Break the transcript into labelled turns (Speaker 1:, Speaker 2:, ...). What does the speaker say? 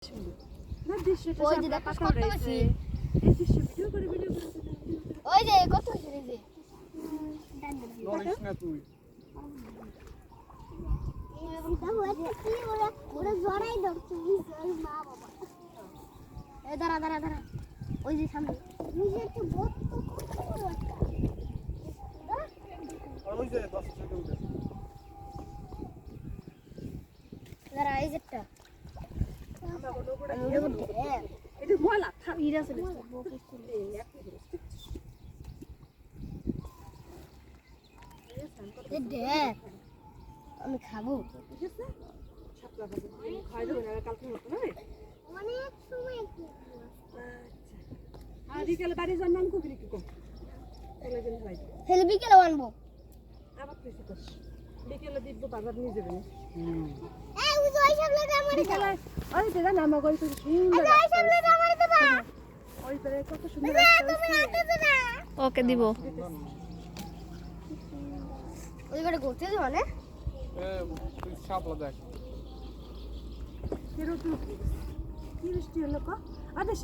Speaker 1: না দৃশ্যটা
Speaker 2: ওই যে
Speaker 1: সামনে
Speaker 2: দেখো
Speaker 1: পাতা
Speaker 2: কত
Speaker 1: রয়েছে।
Speaker 2: বেশি।
Speaker 1: এই দৃশ্য ভিডিও করে
Speaker 2: ওই যে কত বেশি রয়েছে।
Speaker 3: নড়িস না তুই।
Speaker 2: এই দাঁড়া দাঁড়া দাঁড়া ওই যে সামনে
Speaker 3: আর ওই যে 10 থেকে উঠে।
Speaker 2: দাঁড়া এই যেটা
Speaker 1: এটা ময়লা
Speaker 2: ইরা চলে দেখ আমি খাবো
Speaker 1: ঠিক আছে সাপলা ভাজি খাই দেবো না কালকে মতো না
Speaker 2: অনেক সময়
Speaker 1: আচ্ছা আর বিকেলে বাড়ি যান নাম কবি কি কম চলে গেলে ভাই
Speaker 2: হেলে বিকেলে আনবো
Speaker 1: আবার কিছু কর বিকেলে দিব বাজার নিয়ে যাবেন
Speaker 2: এই ওই যে ওই সামনেটা আমার
Speaker 1: বিকেলে ওই যে না আমার গল্প সুন্দর
Speaker 2: ওই সামনেটা আমার দেবা
Speaker 1: ওই পারে কত সুন্দর
Speaker 2: তুমি রাখতে না
Speaker 4: ওকে দিব
Speaker 2: ওই করে ঘুরতে যাও না
Speaker 3: তুই শাপলা দেখ।
Speaker 1: কি বৃষ্টি হলো ক আদেশ